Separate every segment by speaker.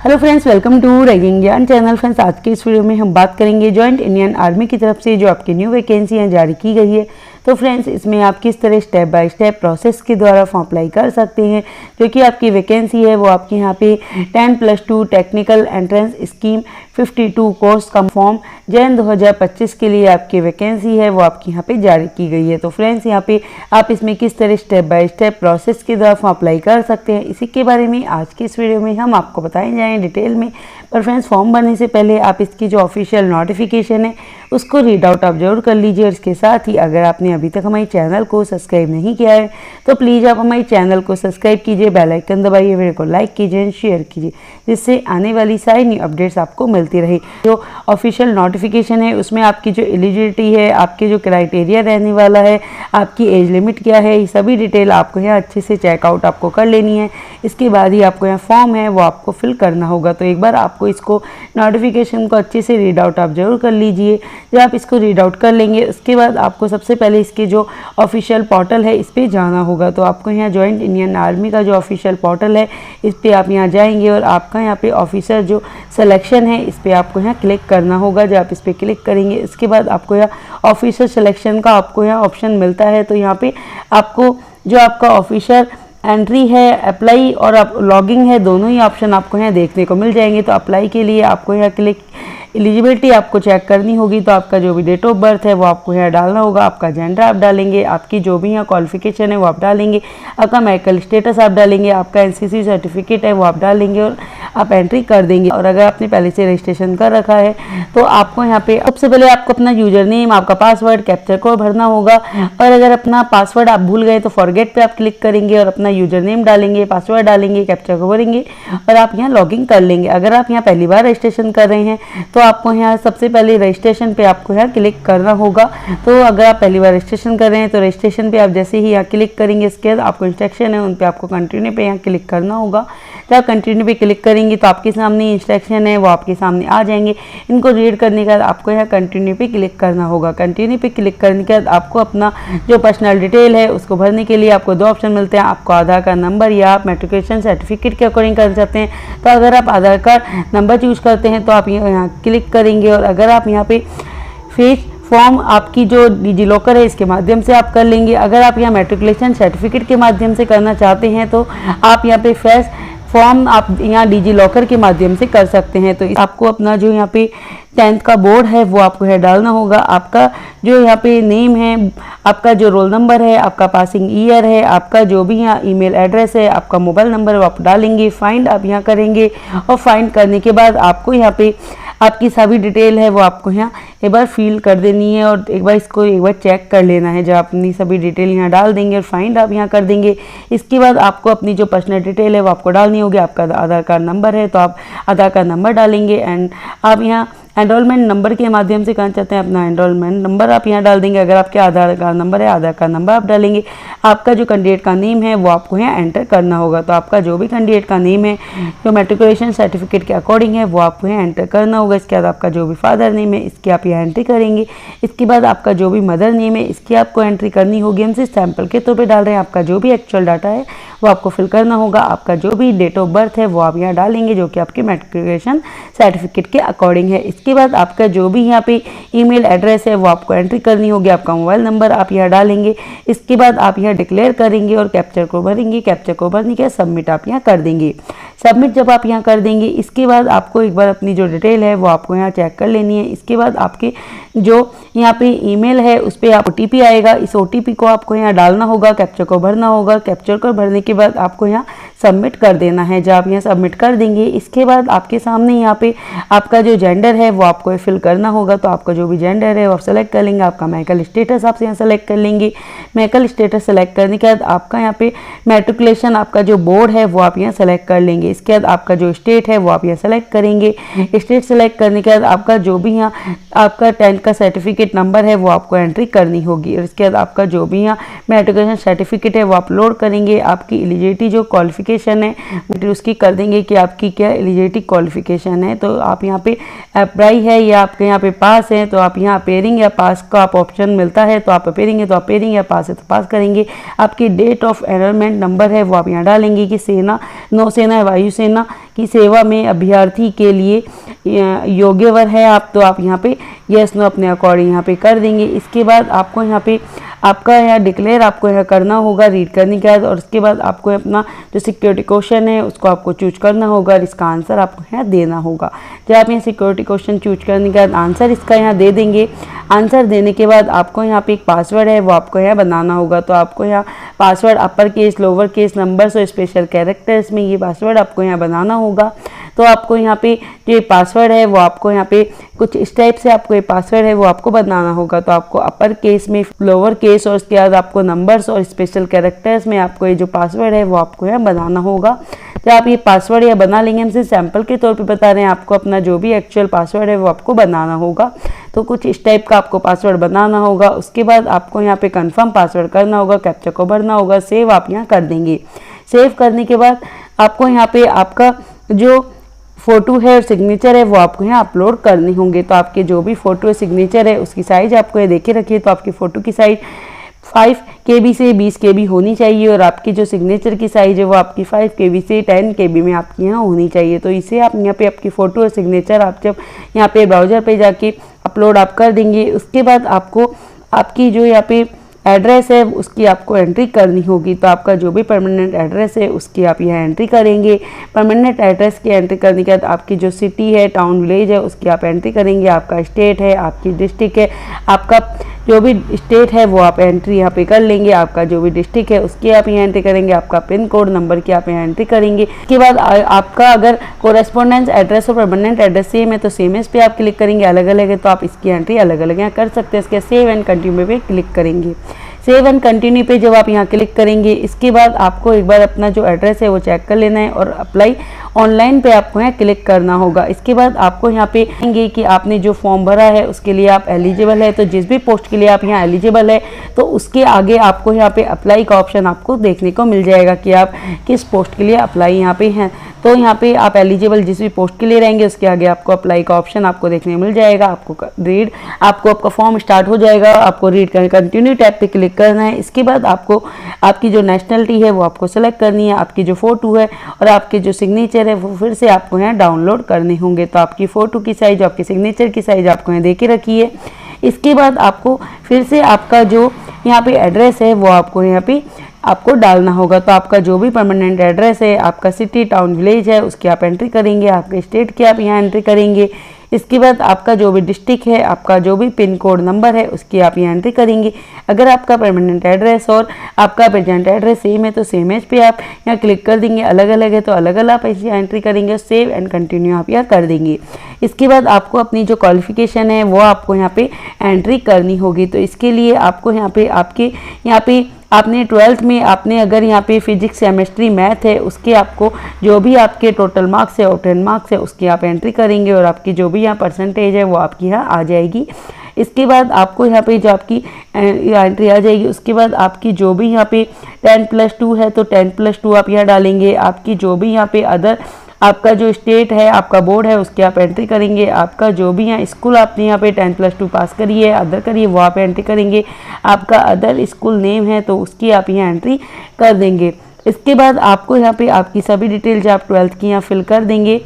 Speaker 1: Hello friends, welcome to ragging ज्ञान channel. Friends, आज के इस वीडियो में हम बात करेंगे जॉइंट इंडियन आर्मी की तरफ से जो आपकी न्यू वैकेंसियाँ जारी की गई है। तो फ्रेंड्स, इसमें आप किस तरह स्टेप बाय स्टेप प्रोसेस के द्वारा फॉर्म अप्लाई कर सकते हैं। जो कि आपकी वैकेंसी है वो आपके यहाँ पे 10+2 टेक्निकल एंट्रेंस स्कीम 52 कोर्स का फॉर्म जैन 2025 के लिए आपकी वैकेंसी है वो आपके यहाँ पे जारी की गई है। तो फ्रेंड्स, यहाँ पे आप इसमें किस तरह स्टेप बाय स्टेप प्रोसेस के द्वारा फॉर्म अप्लाई कर सकते हैं, इसी के बारे में आज के इस वीडियो में हम आपको बताए जाएँ डिटेल में। पर फ्रेंड्स, फॉर्म भरने से पहले आप इसकी जो ऑफिशियल नोटिफिकेशन है उसको रीड आउट आप जरूर कर लीजिए। और इसके साथ ही अगर आपने अभी तक हमारे चैनल को सब्सक्राइब नहीं किया है तो प्लीज़ आप हमारे चैनल को सब्सक्राइब कीजिए, बेल आइकन दबाइए, वीडियो को लाइक कीजिए एंड शेयर कीजिए, जिससे आने वाली सारी न्यू अपडेट्स आपको मिलती रहे। जो ऑफिशियल नोटिफिकेशन है उसमें आपकी जो एलिजिबिलिटी है, आपके जो क्राइटेरिया रहने वाला है, आपकी एज लिमिट क्या है, ये सभी डिटेल आपको यहाँ अच्छे से चेकआउट आपको कर लेनी है। इसके बाद ही आपको यहाँ फॉर्म है वो आपको फिल करना होगा। तो एक बार आपको इसको नोटिफिकेशन को अच्छे से रीड आउट आप जरूर कर लीजिए। जब आप इसको रीड आउट कर लेंगे उसके बाद आपको सबसे पहले इसके जो ऑफिशियल पोर्टल है इस पर जाना होगा। तो आपको यहाँ जॉइंट इंडियन आर्मी का जो ऑफिशियल पोर्टल है इस पर आप यहाँ जाएंगे और आपका यहाँ पे ऑफिसर जो सिलेक्शन है इस पर आपको यहाँ क्लिक करना होगा। जब आप इस पर क्लिक करेंगे इसके बाद आपको यहाँ ऑफिसर सिलेक्शन का आपको यहाँ ऑप्शन मिलता है। तो यहाँ पे आपको जो आपका ऑफिसर एंट्री है, अप्लाई और आप लॉगिंग है, दोनों ही ऑप्शन आपको यहाँ देखने को मिल जाएंगे। तो अप्लाई के लिए आपको यहाँ क्लिक एलिजिबिलिटी आपको चेक करनी होगी। तो आपका जो भी डेट ऑफ बर्थ है वो आपको यहाँ डालना होगा, आपका जेंडर आप डालेंगे, आपकी जो भी यहाँ क्वालिफिकेशन है वो आप डालेंगे, आपका मेडिकल स्टेटस आप डालेंगे, आपका एनसीसी सर्टिफिकेट है वो आप डालेंगे और आप एंट्री कर देंगे। और अगर आपने पहले से रजिस्ट्रेशन कर रखा है तो आपको यहाँ पे सबसे पहले आपको अपना यूजर नेम, आपका पासवर्ड, कैप्चर कोड भरना होगा। और अगर अपना पासवर्ड आप भूल गए तो फॉरगेट पे आप क्लिक करेंगे और अपना यूजर नेम डालेंगे, पासवर्ड डालेंगे, कैप्चर कोड भरेंगे और आप यहाँ लॉगिन कर लेंगे। अगर आप यहाँ पहली बार रजिस्ट्रेशन कर रहे हैं तो आपको यहाँ सबसे पहले रजिस्ट्रेशन पे आपको यहाँ क्लिक करना होगा। तो अगर आप पहली बार रजिस्ट्रेशन कर रहे हैं तो रजिस्ट्रेशन पे आप जैसे ही यहाँ क्लिक करेंगे इसके बाद आपको इंस्ट्रक्शन है उन पे आपको कंटिन्यू पे यहाँ क्लिक करना होगा। जब कंटिन्यू पे क्लिक करेंगे तो आपके सामने इंस्ट्रक्शन है वो आपके सामने आ जाएंगे। इनको रीड करने के बाद आपको यहाँ कंटिन्यू पे क्लिक करना होगा। कंटिन्यू पे क्लिक करने के बाद आपको अपना जो पर्सनल डिटेल है उसको भरने के लिए आपको दो ऑप्शन मिलते हैं। आपको आधार कार्ड नंबर या आप मैट्रिकुलेशन सर्टिफिकेट के अकॉर्डिंग कर सकते हैं। तो अगर आप आधार कार्ड नंबर चूज करते हैं तो आप यहाँ क्लिक करेंगे। और अगर आप यहाँ पे फेस फॉर्म आपकी जो डिजी लॉकर है इसके माध्यम से आप कर लेंगे। अगर आप यहाँ मैट्रिकुलेशन सर्टिफिकेट के माध्यम से करना चाहते हैं तो आप यहाँ पे फेस फॉर्म आप यहाँ डिजी लॉकर के माध्यम से कर सकते हैं। तो आपको अपना जो यहाँ पे 10th का बोर्ड है वो आपको है डालना होगा, आपका जो यहाँ पे नेम है, आपका जो रोल नंबर है, आपका पासिंग ईयर है, आपका जो भी यहाँ ईमेल एड्रेस है, आपका मोबाइल नंबर वो आप डालेंगे। फाइंड आप यहाँ करेंगे और फाइंड करने के बाद आपको यहाँ पे आपकी सभी डिटेल है वो आपको यहाँ एक बार फिल कर देनी है और एक बार इसको एक बार चेक कर लेना है। जब अपनी सभी डिटेल यहाँ डाल देंगे और फाइंड आप यहाँ कर देंगे इसके बाद आपको अपनी जो पर्सनल डिटेल है वो आपको डालनी होगी। आपका आधार कार्ड नंबर है तो आप आधार कार्ड नंबर डालेंगे एंड आप यहाँ एनरोलमेंट नंबर के माध्यम से करना चाहते हैं अपना एनरोलमेंट नंबर आप यहाँ डाल देंगे। अगर आपके आधार कार्ड नंबर है आधार कार्ड नंबर आप डालेंगे। आपका जो कैंडिडेट का नेम है वो आपको यहाँ एंटर करना होगा। तो आपका जो भी कैंडिडेट का नेम है जो मैट्रिकुलेशन सर्टिफिकेट के अकॉर्डिंग है वो आपको यहाँ एंटर करना होगा। इसके बाद आपका जो भी फादर नेम है इसकी आप यहाँ एंट्री करेंगे। इसके बाद आपका जो भी मदर नेम है इसकी आपको एंट्री करनी होगी। हम सिर्फ सैंपल के तौर पर डाल रहे हैं, आपका जो भी एक्चुअल डाटा है वो आपको फिल करना होगा। आपका जो भी डेट ऑफ बर्थ है वो आप यहाँ डालेंगे जो कि आपके मैट्रिकुलेशन सर्टिफिकेट के अकॉर्डिंग है। इसके बाद आपका जो भी यहाँ पे ईमेल एड्रेस है वो आपको एंट्री करनी होगी। आपका मोबाइल नंबर आप यहाँ डालेंगे। इसके बाद आप यहाँ डिक्लेयर करेंगे और कैप्चर को भरेंगे। कैप्चर को भरने के बाद सबमिट आप यहाँ कर देंगे। सबमिट जब आप यहाँ कर देंगे इसके बाद आपको एक बार अपनी जो डिटेल है वो आपको यहाँ चेक कर लेनी है। इसके बाद आपके जो यहाँ पे ईमेल है उस पर OTP आएगा, इस OTP को आपको यहाँ डालना होगा, कैप्चर को भरना होगा। कैप्चर को भरने के बाद आपको यहाँ सबमिट कर देना है। जब आप यहाँ सबमिट कर देंगे इसके बाद आपके सामने यहाँ पे आपका जो जेंडर है वो आपको फिल करना होगा। तो आपका जो भी जेंडर है वो आप सेलेक्ट कर लेंगे। आपका मेडिकल स्टेटस आप यहाँ सेलेक्ट कर लेंगे। मेडिकल स्टेटस सेलेक्ट करने के बाद आपका यहाँ पे मैट्रिकुलेशन आपका जो बोर्ड है वो आप यहाँ सेलेक्ट कर लेंगे। इसके बाद आपका जो स्टेट है वो आप यहाँ सेलेक्ट करेंगे। स्टेट सेलेक्ट करने के बाद आपका जो भी यहाँ आपका 10th का सर्टिफिकेट नंबर है वो आपको एंट्री करनी होगी। और इसके बाद आपका जो भी यहाँ मैट्रिकुलेशन सर्टिफिकेट है वो अपलोड करेंगे। आपकी एलिजिबिलिटी जो क्वालिफिकेशन है उसकी कर देंगे कि आपकी क्या एलिजिबिलिटी क्वालिफिकेशन है। तो आप यहाँ पे अप्लाई है या आपके यहाँ पे पास है तो आप यहाँ अपेयरिंग या पास का आप ऑप्शन मिलता है। तो आप अपेयरिंग है तो अपेयरिंग या पास है तो पास करेंगे। आपकी डेट ऑफ एनरोलमेंट नंबर है वो आप यहाँ डालेंगे कि सेना, नौसेना, वायुसेना की सेवा में अभ्यर्थी के लिए योग्यवर है आप, तो आप यहाँ पे यस नो अपने अकॉर्डिंग यहाँ पे कर देंगे। इसके बाद आपको यहाँ पे आपका यहाँ डिक्लेयर आपको यहाँ करना होगा रीड करने के बाद, और उसके बाद आपको अपना जो सिक्योरिटी क्वेश्चन है उसको आपको चूज करना होगा और इसका आंसर आपको यहाँ देना होगा। जब आप यहाँ सिक्योरिटी क्वेश्चन चूज करने के बाद आंसर इसका यहाँ दे देंगे, आंसर देने के बाद आपको यहाँ पे एक पासवर्ड है वो आपको यहाँ बनाना होगा। तो आपको यहाँ password upper case, lower case, numbers और स्पेशल कैरेक्टर्स में ये पासवर्ड आपको यहाँ बनाना होगा। तो आपको यहाँ पे जो ये पासवर्ड है वो आपको यहाँ पे कुछ इस टाइप से आपको ये पासवर्ड है वो आपको बनाना होगा। तो आपको अपर केस में, लोअर केस और उसके बाद आपको नंबर्स और स्पेशल कैरेक्टर्स में आपको ये जो पासवर्ड है वो आपको यहाँ बनाना होगा। तो आप ये पासवर्ड या बना लेंगे, हमसे सैंपल के तौर पे बता रहे हैं, आपको अपना जो भी एक्चुअल पासवर्ड है वो आपको बनाना होगा। तो कुछ इस टाइप का आपको पासवर्ड बनाना होगा। उसके बाद आपको यहाँ पे कंफर्म पासवर्ड करना होगा, कैप्चा को भरना होगा, सेव आप यहाँ कर देंगे। सेव करने के बाद आपको यहाँ पे आपका जो फ़ोटो है और सिग्नेचर है वो आपको यहाँ अपलोड करने होंगे। तो आपके जो भी फ़ोटो सिग्नेचर है उसकी साइज़ आपको ये देखे रखिए। तो आपकी फ़ोटो की साइज़ 5 KB से 20 KB होनी चाहिए और आपकी जो सिग्नेचर की साइज़ है वो आपकी 5 KB से 10 KB में आपकी यहाँ होनी चाहिए। तो इसे आप यहाँ पे आपकी फ़ोटो और सिग्नेचर आप जब यहाँ पे ब्राउज़र पे जाके अपलोड आप कर देंगे, उसके बाद आपको आपकी जो यहाँ पे एड्रेस है उसकी आपको एंट्री करनी होगी। तो आपका जो भी परमानेंट एड्रेस है उसकी आप यहाँ एंट्री करेंगे। परमानेंट एड्रेस की एंट्री करने के बाद आपकी जो सिटी है, टाउन, विलेज है उसकी आप एंट्री करेंगे। आपका स्टेट है, आपकी डिस्ट्रिक्ट है, आपका जो भी स्टेट है वो आप एंट्री यहाँ पे कर लेंगे। आपका जो भी डिस्ट्रिक्ट है उसकी आप यहाँ एंट्री करेंगे। आपका पिन कोड नंबर की आप यहाँ एंट्री करेंगे। इसके बाद आपका अगर कोरेस्पोंडेंस एड्रेस और परमानेंट एड्रेस सेम है तो सेम एज पे आप क्लिक करेंगे। अलग अलग है तो आप इसकी एंट्री अलग अलग यहाँ कर सकते हैं। इसके सेव एंड कंटिन्यू पे क्लिक करेंगे। सेव एंड कंटिन्यू पे जब आप यहाँ क्लिक करेंगे, इसके बाद आपको एक बार अपना जो एड्रेस है वो चेक कर लेना है और अप्लाई ऑनलाइन पे आपको यहाँ क्लिक करना होगा। इसके बाद आपको यहाँ पे कहेंगे कि आपने जो फॉर्म भरा है उसके लिए आप एलिजिबल है। तो जिस भी पोस्ट के लिए आप यहाँ एलिजिबल है तो उसके आगे आपको यहाँ पे अप्लाई का ऑप्शन आपको देखने को मिल जाएगा कि आप किस पोस्ट के लिए अप्लाई यहाँ पे हैं। तो यहाँ पे आप एलिजिबल जिस भी पोस्ट के लिए रहेंगे उसके आगे आपको अप्लाई का ऑप्शन आपको देखने को मिल जाएगा। आपको आपका फॉर्म स्टार्ट हो जाएगा। आपको रीड कर कंटिन्यू टैब पे क्लिक करना है। इसके बाद आपको आपकी जो नेशनलिटी है वो आपको सेलेक्ट करनी है। आपकी जो फ़ोटो है और आपके जो सिग्नेचर है वो फिर से आपको यहाँ डाउनलोड करने होंगे। तो आपकी फ़ोटो की साइज़, आपके सिग्नेचर की साइज़ आपको यहाँ दे के रखी है। इसके बाद आपको फिर से आपका जो यहाँ पे एड्रेस है वो आपको यहाँ पे आपको डालना होगा। तो आपका जो भी परमानेंट एड्रेस है, आपका सिटी, टाउन, विलेज है उसकी आप एंट्री करेंगे। आपके स्टेट की आप यहाँ एंट्री करेंगे। इसके बाद आपका जो भी डिस्ट्रिक्ट है, आपका जो भी पिन कोड नंबर है उसकी आप यहाँ एंट्री करेंगे। अगर आपका परमानेंट एड्रेस और आपका प्रेजेंट एड्रेस सेम है तो सेम एज पे आप यहाँ क्लिक कर देंगे। अलग अलग है तो अलग अलग आप ऐसे एंट्री करेंगे। सेव एंड कंटिन्यू आप यहाँ कर देंगे। इसके बाद आपको अपनी जो क्वालिफिकेशन है वो आपको यहाँ पे एंट्री करनी होगी। तो इसके लिए आपको यहाँ पे आपने 12th में आपने अगर यहाँ पे फिजिक्स, केमिस्ट्री, मैथ है उसके आपको जो भी आपके टोटल मार्क्स है और 10 मार्क्स है उसकी आप एंट्री करेंगे और आपकी जो भी यहाँ परसेंटेज है वो आपकी यहाँ आ जाएगी। इसके बाद आपको यहाँ पे जो आपकी एंट्री आ जाएगी उसके बाद आपकी जो भी यहाँ पे 10+2 है तो 10+2 आप यहाँ डालेंगे। आपकी जो भी यहाँ पे अदर आपका जो स्टेट है, आपका बोर्ड है उसकी आप एंट्री करेंगे। आपका जो भी यहाँ स्कूल आपने यहाँ पे 10+2 पास करी है, अदर करिए, वो आप एंट्री करेंगे। आपका अदर स्कूल नेम है तो उसकी आप यहाँ एंट्री कर देंगे। इसके बाद आपको यहाँ पे आपकी सभी डिटेल जो आप 12th की यहाँ फिल कर देंगे।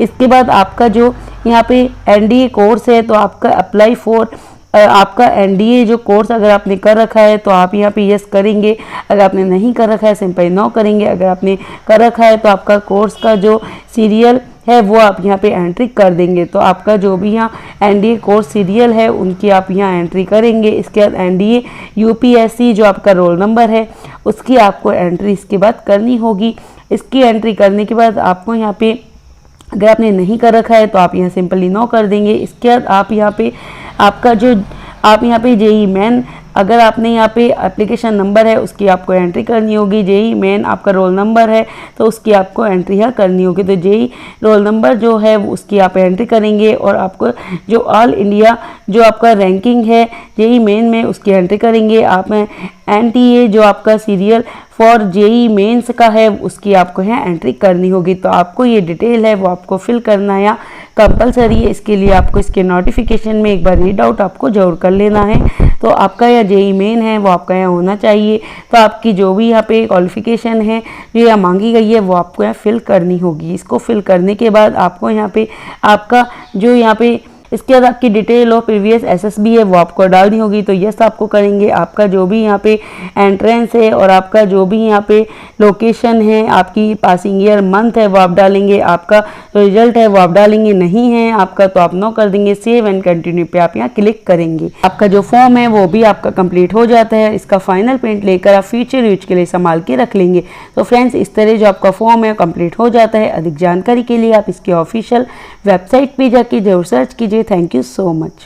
Speaker 1: इसके बाद आपका जो यहाँ पे NDA कोर्स है तो आपका अप्लाई फॉर आपका NDA जो कोर्स अगर आपने कर रखा है तो आप यहाँ पे यस करेंगे। अगर आपने नहीं कर रखा है सिंपल नो करेंगे। अगर आपने कर रखा है तो आपका कोर्स का जो सीरियल है वो आप यहाँ पे एंट्री कर देंगे। तो आपका जो भी यहाँ NDA कोर्स सीरियल है उनकी आप यहाँ एंट्री करेंगे। इसके बाद NDA UPSC जो आपका रोल नंबर है उसकी आपको एंट्री इसके बाद करनी होगी। इसकी एंट्री करने के बाद आपको यहाँ पे अगर आपने नहीं कर रखा है तो आप यहाँ सिंपली नो कर देंगे। इसके बाद आप यहाँ पे आपका जो आप यहाँ पे JEE मेन अगर आपने यहाँ पे एप्लीकेशन नंबर है उसकी आपको एंट्री करनी होगी। JEE मेन आपका रोल नंबर है तो उसकी आपको एंट्री यहाँ करनी होगी। तो JEE रोल नंबर जो है उसकी आप एंट्री करेंगे और आपको जो ऑल इंडिया जो आपका रैंकिंग है JEE मेन में उसकी एंट्री करेंगे। आप NTA जो आपका सीरियल फॉर JEE मेंस का है उसकी आपको यहाँ एंट्री करनी होगी। तो आपको ये डिटेल है वो आपको फिल करना या कंपलसरी है। इसके लिए आपको इसके नोटिफिकेशन में एक बार रीड आउट आपको जरूर कर लेना है। तो आपका यह जेईई मेन है वो आपका यहाँ होना चाहिए। तो आपकी जो भी यहाँ पे क्वालिफिकेशन है जो यहाँ मांगी गई है वो आपको यहाँ फिल करनी होगी। इसको फिल करने के बाद आपको यहाँ पे आपका जो यहाँ पे इसके बाद आपकी डिटेल और प्रीवियस एसएसबी है वो आपको डालनी होगी। तो यस आपको करेंगे। आपका जो भी यहाँ पे एंट्रेंस है और आपका जो भी यहाँ पे लोकेशन है, आपकी पासिंग ईयर मंथ है वो आप डालेंगे। आपका रिजल्ट है वो आप डालेंगे। नहीं है आपका तो आप नो कर देंगे। सेव एंड कंटिन्यू पे आप यहाँ क्लिक करेंगे। आपका जो फॉर्म है वो भी आपका कंप्लीट हो जाता है। इसका फाइनल प्रिंट लेकर आप फ्यूचर यूज के लिए संभाल के रख लेंगे। तो फ्रेंड्स इस तरह जो आपका फॉर्म है कंप्लीट हो जाता है। अधिक जानकारी के लिए आप इसके ऑफिशियल वेबसाइट पे जाके जरूर सर्च कीजिए। Thank you so much.